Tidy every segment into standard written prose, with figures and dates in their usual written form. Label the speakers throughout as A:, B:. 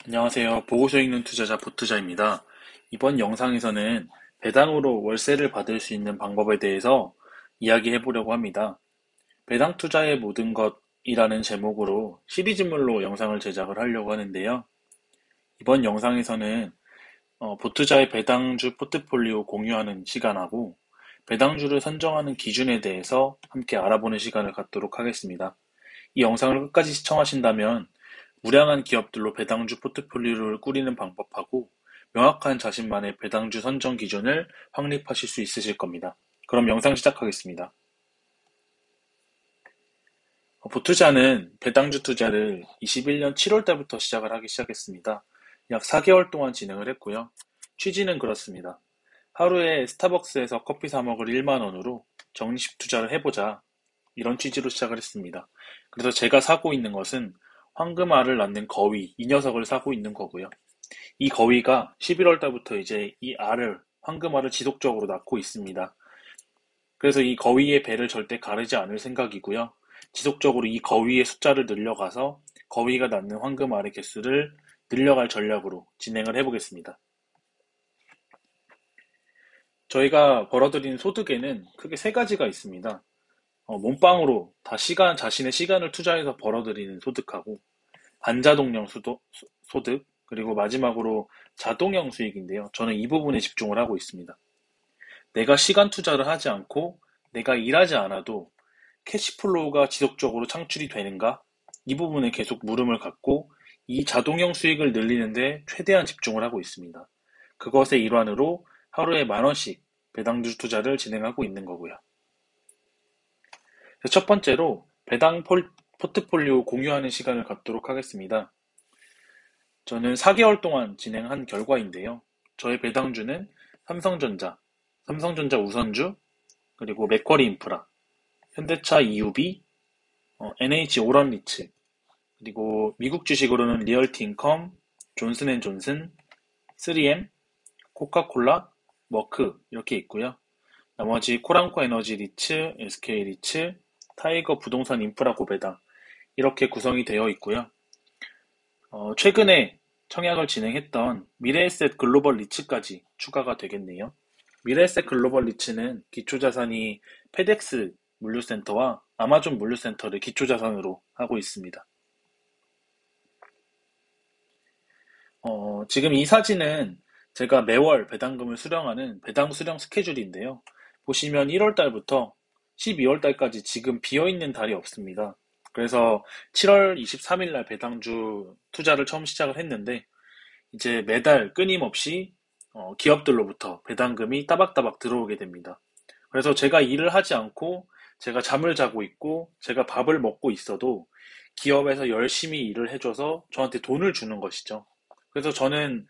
A: 안녕하세요. 보고서 읽는 투자자 보투자입니다. 이번 영상에서는 배당으로 월세를 받을 수 있는 방법에 대해서 이야기해 보려고 합니다. 배당 투자의 모든 것이라는 제목으로 시리즈물로 영상을 제작을 하려고 하는데요. 이번 영상에서는 보투자의 배당주 포트폴리오 공유하는 시간하고 배당주를 선정하는 기준에 대해서 함께 알아보는 시간을 갖도록 하겠습니다. 이 영상을 끝까지 시청하신다면 우량한 기업들로 배당주 포트폴리오를 꾸리는 방법하고 명확한 자신만의 배당주 선정 기준을 확립하실 수 있으실 겁니다. 그럼 영상 시작하겠습니다. 보투자는 배당주 투자를 21년 7월 달부터 시작을 하기 시작했습니다. 약 4개월 동안 진행을 했고요. 취지는 그렇습니다. 하루에 스타벅스에서 커피 사 먹을 1만 원으로 적립식 투자를 해보자. 이런 취지로 시작을 했습니다. 그래서 제가 사고 있는 것은 황금알을 낳는 거위, 이 녀석을 사고 있는 거고요. 이 거위가 11월 달부터 이제 이 알을, 황금알을 지속적으로 낳고 있습니다. 그래서 이 거위의 배를 절대 가르지 않을 생각이고요. 지속적으로 이 거위의 숫자를 늘려가서 거위가 낳는 황금알의 개수를 늘려갈 전략으로 진행을 해보겠습니다. 저희가 벌어들인 소득에는 크게 세 가지가 있습니다. 몸빵으로 자신의 시간을 투자해서 벌어들이는 소득하고, 반자동형 소득, 그리고 마지막으로 자동형 수익인데요. 저는 이 부분에 집중을 하고 있습니다. 내가 시간 투자를 하지 않고 내가 일하지 않아도 캐시플로우가 지속적으로 창출이 되는가? 이 부분에 계속 물음을 갖고 이 자동형 수익을 늘리는데 최대한 집중을 하고 있습니다. 그것의 일환으로 하루에 10,000원씩 배당주 투자를 진행하고 있는 거고요. 첫 번째로 포트폴리오 공유하는 시간을 갖도록 하겠습니다. 저는 4개월 동안 진행한 결과인데요. 저의 배당주는 삼성전자, 삼성전자 우선주, 그리고 맥쿼리 인프라, 현대차 EUB, NH 오런리츠, 그리고 미국 주식으로는 리얼티 인컴, 존슨앤존슨, 3M, 코카콜라, 머크 이렇게 있고요. 나머지 코랑코 에너지 리츠, SK 리츠, 타이거 부동산 인프라 고배당 이렇게 구성이 되어 있고요. 최근에 청약을 진행했던 미래에셋 글로벌 리츠까지 추가가 되겠네요. 미래에셋 글로벌 리츠는 기초자산이 페덱스 물류센터와 아마존 물류센터를 기초자산으로 하고 있습니다. 지금 이 사진은 제가 매월 배당금을 수령하는 배당 수령 스케줄인데요. 보시면 1월 달부터 12월 달까지 지금 비어있는 달이 없습니다. 그래서 7월 23일 날 배당주 투자를 처음 시작을 했는데 이제 매달 끊임없이 기업들로부터 배당금이 따박따박 들어오게 됩니다. 그래서 제가 일을 하지 않고 제가 잠을 자고 있고 제가 밥을 먹고 있어도 기업에서 열심히 일을 해줘서 저한테 돈을 주는 것이죠. 그래서 저는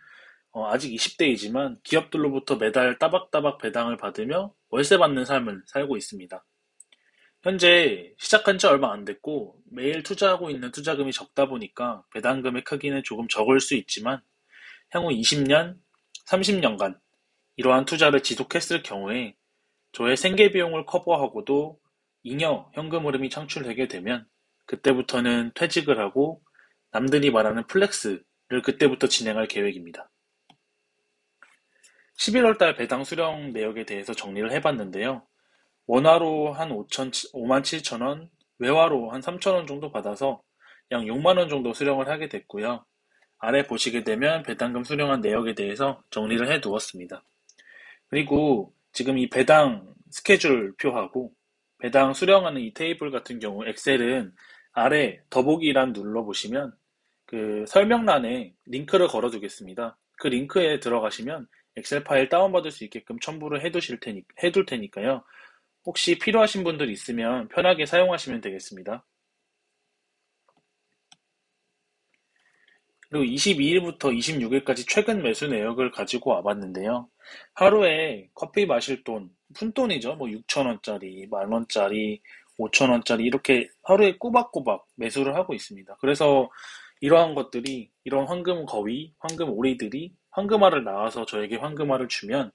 A: 아직 20대이지만 기업들로부터 매달 따박따박 배당을 받으며 월세 받는 삶을 살고 있습니다. 현재 시작한 지 얼마 안 됐고 매일 투자하고 있는 투자금이 적다 보니까 배당금의 크기는 조금 적을 수 있지만 향후 20년, 30년간 이러한 투자를 지속했을 경우에 저의 생계 비용을 커버하고도 잉여 현금 흐름이 창출되게 되면 그때부터는 퇴직을 하고 남들이 말하는 플렉스를 그때부터 진행할 계획입니다. 11월 달 배당 수령 내역에 대해서 정리를 해봤는데요. 원화로 한 5만 7천 원, 외화로 한 3천 원 정도 받아서 약 6만 원 정도 수령을 하게 됐고요. 아래 보시게 되면 배당금 수령한 내역에 대해서 정리를 해 두었습니다. 그리고 지금 이 배당 스케줄 표하고 배당 수령하는 이 테이블 같은 경우 엑셀은 아래 더보기란 눌러보시면 그 설명란에 링크를 걸어 두겠습니다. 그 링크에 들어가시면 엑셀 파일 다운받을 수 있게끔 첨부를 해둘 테니까요. 혹시 필요하신 분들 있으면 편하게 사용하시면 되겠습니다. 그리고 22일부터 26일까지 최근 매수 내역을 가지고 와봤는데요. 하루에 커피 마실 돈, 푼돈이죠. 뭐 6천원짜리, 만원짜리, 5천원짜리 이렇게 하루에 꼬박꼬박 매수를 하고 있습니다. 그래서 이러한 것들이, 이런 황금 거위, 황금 오리들이 황금알을 낳아서 저에게 황금알을 주면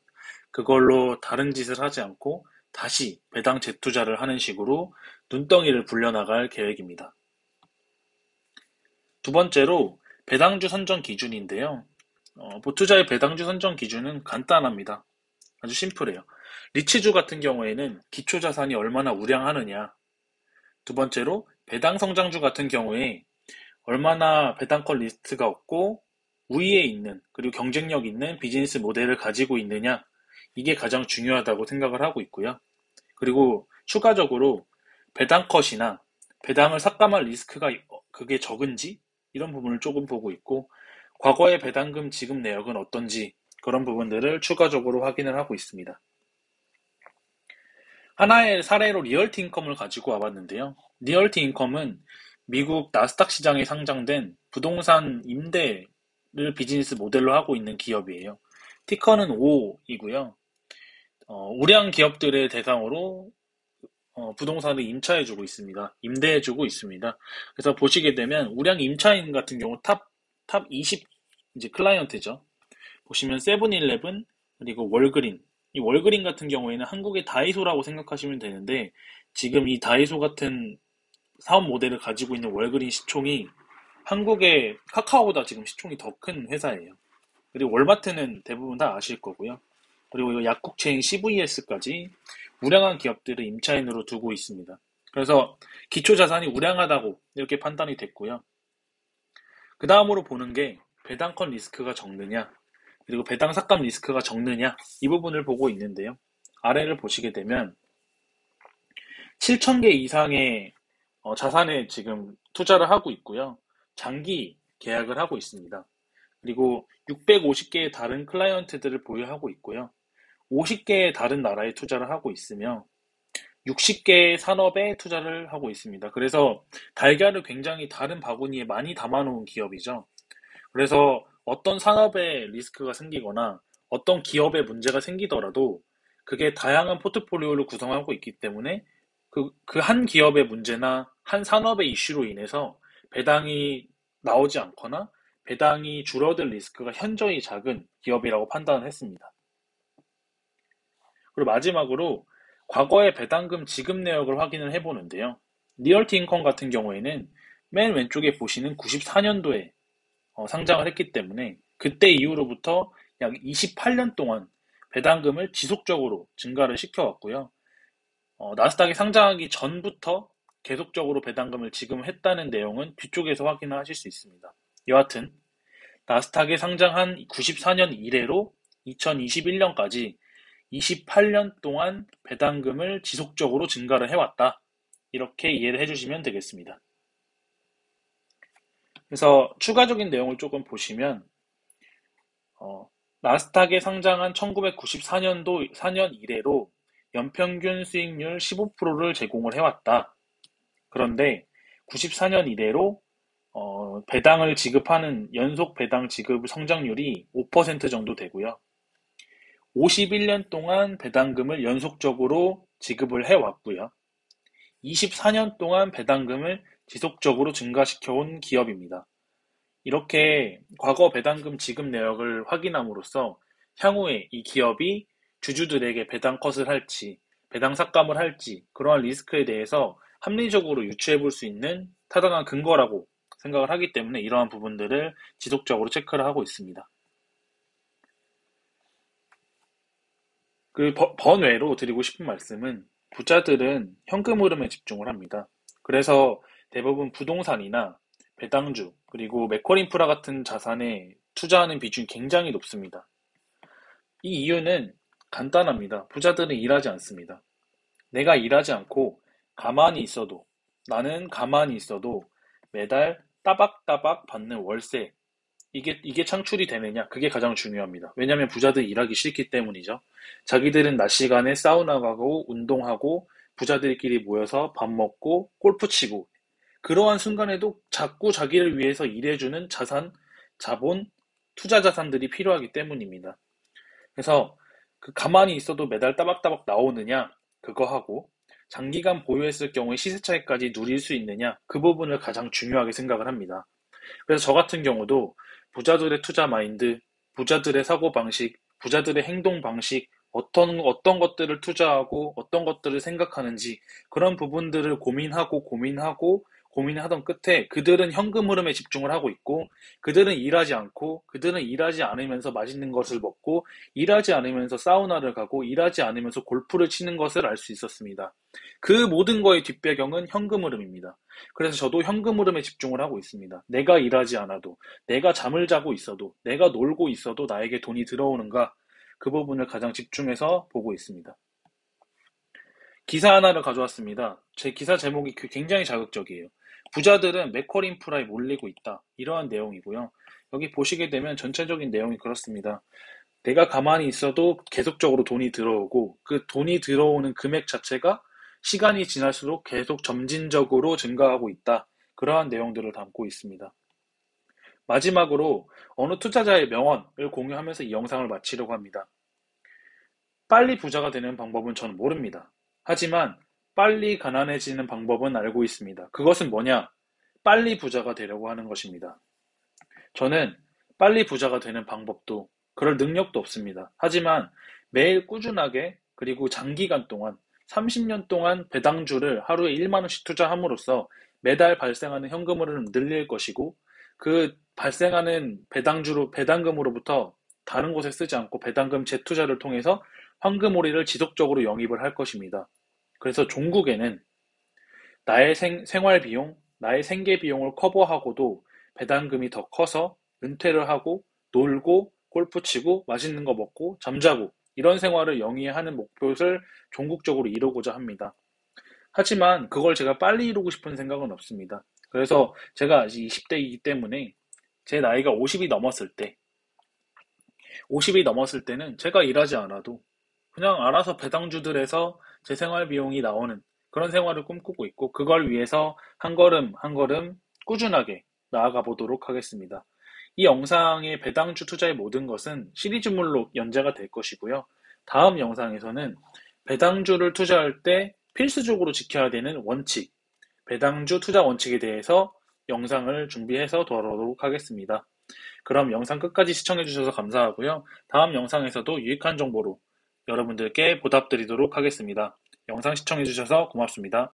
A: 그걸로 다른 짓을 하지 않고 다시 배당 재투자를 하는 식으로 눈덩이를 불려나갈 계획입니다. 두 번째로 배당주 선정 기준인데요. 보투자의 배당주 선정 기준은 간단합니다. 아주 심플해요. 리츠주 같은 경우에는 기초 자산이 얼마나 우량하느냐. 두 번째로 배당 성장주 같은 경우에 얼마나 배당권 리스트가 없고 우위에 있는 그리고 경쟁력 있는 비즈니스 모델을 가지고 있느냐. 이게 가장 중요하다고 생각을 하고 있고요. 그리고 추가적으로 배당 컷이나 배당을 삭감할 리스크가 그게 적은지 이런 부분을 조금 보고 있고 과거의 배당금 지급 내역은 어떤지 그런 부분들을 추가적으로 확인을 하고 있습니다. 하나의 사례로 리얼티 인컴을 가지고 와봤는데요. 리얼티 인컴은 미국 나스닥 시장에 상장된 부동산 임대를 비즈니스 모델로 하고 있는 기업이에요. 티커는 O이고요. 우량 기업들의 대상으로 부동산을 임차해주고 있습니다. 임대해주고 있습니다. 그래서 보시게 되면 우량 임차인 같은 경우 탑 20 이제 클라이언트죠. 보시면 세븐일레븐 그리고 월그린. 이 월그린 같은 경우에는 한국의 다이소라고 생각하시면 되는데 지금 이 다이소 같은 사업 모델을 가지고 있는 월그린 시총이 한국의 카카오보다 지금 시총이 더 큰 회사예요. 그리고 월마트는 대부분 다 아실 거고요. 그리고 이 약국 체인 CVS까지 우량한 기업들을 임차인으로 두고 있습니다. 그래서 기초 자산이 우량하다고 이렇게 판단이 됐고요. 그 다음으로 보는 게 배당권 리스크가 적느냐, 그리고 배당 삭감 리스크가 적느냐, 이 부분을 보고 있는데요. 아래를 보시게 되면 7,000개 이상의 자산에 지금 투자를 하고 있고요. 장기 계약을 하고 있습니다. 그리고 650개의 다른 클라이언트들을 보유하고 있고요. 50개의 다른 나라에 투자를 하고 있으며 60개의 산업에 투자를 하고 있습니다. 그래서 달걀을 굉장히 다른 바구니에 많이 담아놓은 기업이죠. 그래서 어떤 산업에 리스크가 생기거나 어떤 기업에 문제가 생기더라도 그게 다양한 포트폴리오를 구성하고 있기 때문에 그 한 기업의 문제나 한 산업의 이슈로 인해서 배당이 나오지 않거나 배당이 줄어들 리스크가 현저히 작은 기업이라고 판단을 했습니다. 그리고 마지막으로 과거의 배당금 지급 내역을 확인을 해보는데요. 리얼티 인컴 같은 경우에는 맨 왼쪽에 보시는 94년도에 상장을 했기 때문에 그때 이후로부터 약 28년 동안 배당금을 지속적으로 증가를 시켜왔고요. 나스닥에 상장하기 전부터 계속적으로 배당금을 지급했다는 내용은 뒤쪽에서 확인을 하실 수 있습니다. 여하튼 나스닥에 상장한 94년 이래로 2021년까지 28년 동안 배당금을 지속적으로 증가를 해왔다. 이렇게 이해를 해주시면 되겠습니다. 그래서 추가적인 내용을 조금 보시면 나스닥에 상장한 1994년도 4년 이래로 연평균 수익률 15%를 제공을 해왔다. 그런데 94년 이래로 배당을 지급하는 연속 배당 지급 성장률이 5% 정도 되고요. 51년 동안 배당금을 연속적으로 지급을 해왔고요. 24년 동안 배당금을 지속적으로 증가시켜온 기업입니다. 이렇게 과거 배당금 지급 내역을 확인함으로써 향후에 이 기업이 주주들에게 배당 컷을 할지, 배당 삭감을 할지 그러한 리스크에 대해서 합리적으로 유추해 볼 수 있는 타당한 근거라고 생각을 하기 때문에 이러한 부분들을 지속적으로 체크를 하고 있습니다. 그 번외로 드리고 싶은 말씀은 부자들은 현금 흐름에 집중을 합니다. 그래서 대부분 부동산이나 배당주, 그리고 맥쿼리인프라 같은 자산에 투자하는 비중이 굉장히 높습니다. 이 이유는 간단합니다. 부자들은 일하지 않습니다. 내가 일하지 않고 나는 가만히 있어도 매달 따박따박 받는 월세, 이게 창출이 되느냐? 그게 가장 중요합니다. 왜냐하면 부자들이 일하기 싫기 때문이죠. 자기들은 낮 시간에 사우나 가고 운동하고 부자들끼리 모여서 밥 먹고 골프 치고 그러한 순간에도 자꾸 자기를 위해서 일해주는 자본, 투자 자산들이 필요하기 때문입니다. 그래서 그 가만히 있어도 매달 따박따박 나오느냐? 그거 하고 장기간 보유했을 경우에 시세 차익까지 누릴 수 있느냐? 그 부분을 가장 중요하게 생각을 합니다. 그래서 저 같은 경우도 부자들의 투자 마인드, 부자들의 사고방식, 부자들의 행동 방식, 어떤 것들을 투자하고 어떤 것들을 생각하는지 그런 부분들을 고민하고 고민하던 끝에 그들은 현금 흐름에 집중을 하고 있고, 그들은 일하지 않고, 그들은 일하지 않으면서 맛있는 것을 먹고, 일하지 않으면서 사우나를 가고, 일하지 않으면서 골프를 치는 것을 알 수 있었습니다. 그 모든 거의 뒷배경은 현금 흐름입니다. 그래서 저도 현금 흐름에 집중을 하고 있습니다. 내가 일하지 않아도, 내가 잠을 자고 있어도, 내가 놀고 있어도 나에게 돈이 들어오는가? 그 부분을 가장 집중해서 보고 있습니다. 기사 하나를 가져왔습니다. 제 기사 제목이 굉장히 자극적이에요. 부자들은 맥쿼리 인프라에 몰리고 있다. 이러한 내용이고요. 여기 보시게 되면 전체적인 내용이 그렇습니다. 내가 가만히 있어도 계속적으로 돈이 들어오고 그 돈이 들어오는 금액 자체가 시간이 지날수록 계속 점진적으로 증가하고 있다. 그러한 내용들을 담고 있습니다. 마지막으로 어느 투자자의 명언을 공유하면서 이 영상을 마치려고 합니다. 빨리 부자가 되는 방법은 저는 모릅니다. 하지만 빨리 가난해지는 방법은 알고 있습니다. 그것은 뭐냐? 빨리 부자가 되려고 하는 것입니다. 저는 빨리 부자가 되는 방법도 그럴 능력도 없습니다. 하지만 매일 꾸준하게 그리고 장기간 동안 30년 동안 배당주를 하루에 1만 원씩 투자함으로써 매달 발생하는 현금을 늘릴 것이고 그 발생하는 배당금으로부터 다른 곳에 쓰지 않고 배당금 재투자를 통해서 황금오리를 지속적으로 영입을 할 것입니다. 그래서 종국에는 나의 생활비용, 나의 생계비용을 커버하고도 배당금이 더 커서 은퇴를 하고 놀고 골프 치고 맛있는 거 먹고 잠자고 이런 생활을 영위하는 목표를 종국적으로 이루고자 합니다. 하지만 그걸 제가 빨리 이루고 싶은 생각은 없습니다. 그래서 제가 아직 20대이기 때문에 제 나이가 50이 넘었을 때는 제가 일하지 않아도 그냥 알아서 배당주들에서 제 생활 비용이 나오는 그런 생활을 꿈꾸고 있고 그걸 위해서 한 걸음 한 걸음 꾸준하게 나아가 보도록 하겠습니다. 이 영상의 배당주 투자의 모든 것은 시리즈물로 연재가 될 것이고요. 다음 영상에서는 배당주를 투자할 때 필수적으로 지켜야 되는 원칙, 배당주 투자 원칙에 대해서 영상을 준비해서 돌아오도록 하겠습니다. 그럼 영상 끝까지 시청해주셔서 감사하고요. 다음 영상에서도 유익한 정보로 여러분들께 보답드리도록 하겠습니다. 영상 시청해주셔서 고맙습니다.